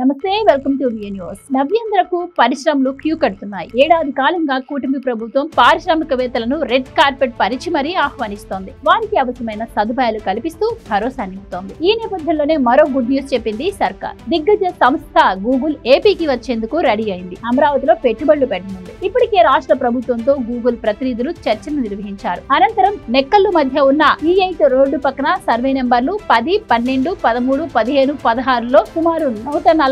నమస్తే, welcome to VN news. నవ్యాంధ్రకు పరిశ్రమలు queue కడుతున్నాయి. ఏడాది కాలంగా కూటమి ప్రభుత్వం పారిశ్రామికవేత్తలను రెడ్ కార్పెట్ పరిచి మరీ ఆహ్వానిస్తోంది. వారికి అవసరమైన సదుపాయాలు కల్పిస్తూ భరోసా నింపుతోంది. ఈ నేపథ్యంలోనే మరో గుడ్ న్యూస్ చెప్పింది సర్కార్. దిగ్గజ సంస్థ గూగుల్ ఏపీకి వచ్చేందుకు రెడీ అయింది. అమరావతిలో పెట్టుబడులు పెట్టనుంది. ఇప్పటికే రాష్ట్ర ప్రభుత్వంతో గూగుల్ ప్రతినిధులు చర్చలు నిర్వహించారు. అనంతరం నెక్కల్లు మధ్య ఉన్న E8 రోడ్డు పక్కన సర్వే నెంబర్లు 10, 12, 13, 15, 16లో సుమారు 143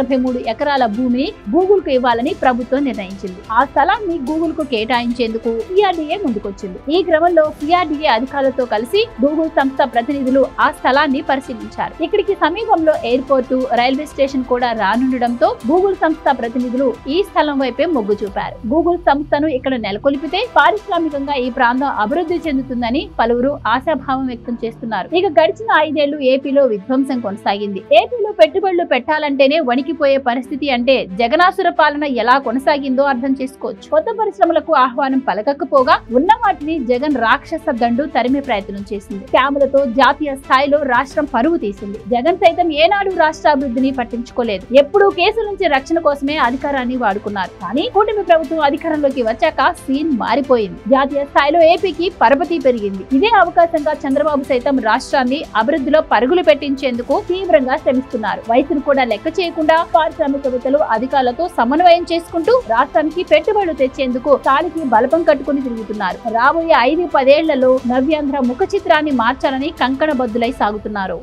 ఎకరాల భూమిని గూగుల్ కు ఇవ్వాలని ప్రభుత్వం నిర్ణయించింది. ఆ స్థలాన్ని గూగుల్ కు కేటాయించేందుకు CRDA ముందుకొచ్చింది. ఈ క్రమంలో CRDA అధికారులతో కలిసి గూగుల్ సంస్థ ప్రతినిధులు ఆ స్థలాన్ని పరిశీలించారు. ఇక్కడికి సమీపంలో ఎయిర్పోర్టు, రైల్వే స్టేషన్ కూడా రానుండడంతో గూగుల్ సంస్థ ప్రతినిధులు ఈ స్థలం వైపే మొగ్గు చూపారు. గూగుల్ సంస్థను ఇక్కడ నెలకొల్పితే పారిశ్రామికంగా ఈ ప్రాంతం అభివృద్ధి చెందుతుందని పలువురు ఆశాభావం వ్యక్తం చేస్తున్నారు. ఇక గడిచిన 5 ఏళ్లు ఏపీలో విధ్వంసం కొనసాగింది. ఏపీలో పెట్టుబడులు పెట్టాలంటేనే వణికిపోయే పరిస్థితి అంటే జగనాసుర పాలన ఎలా కొనసాగిందో అర్థం చేసుకోవచ్చు. కొత్త పరిశ్రమలకు ఆహ్వానం పలకకపోగా ఉన్న వాటిని జగన్ రాక్షస దండు తరిమే ప్రయత్నం చేసింది. స్కాములతో జాతీయ స్థాయిలో రాష్ట్రం పరువు తీసింది. జగన్ సైతం ఏనాడు రాష్ట్ర అభివృద్ధిని పట్టించుకోలేదు. ఎప్పుడూ కేసుల నుంచి రక్షణ కోసమే అధికారాన్ని వాడుకున్నారు. కానీ కూటమి ప్రభుత్వం అధికారంలోకి వచ్చాక సీన్ మారిపోయింది. జాతీయ స్థాయిలో ఏపీకి పరపతి పెరిగింది. ఇదే అవకాశంగా చంద్రబాబు సైతం రాష్ట్రాన్ని అభివృద్ధిలో పరుగులు పెట్టించేందుకు తీవ్రంగా శ్రమిస్తున్నారు. వయసును కూడా లెక్క చేయకుండా పారిశ్రామికవేత్తలు అధికారులతో సమన్వయం చేసుకుంటూ రాష్ట్రానికి పెట్టుబడులు తెచ్చేందుకు తాలికి బలపం కట్టుకుని తిరుగుతున్నారు. రాబోయే 5-10 ఏళ్లలో నవ్యాంధ్ర ముఖ చిత్రాన్ని మార్చాలని కంకణబద్దులై సాగుతున్నారు.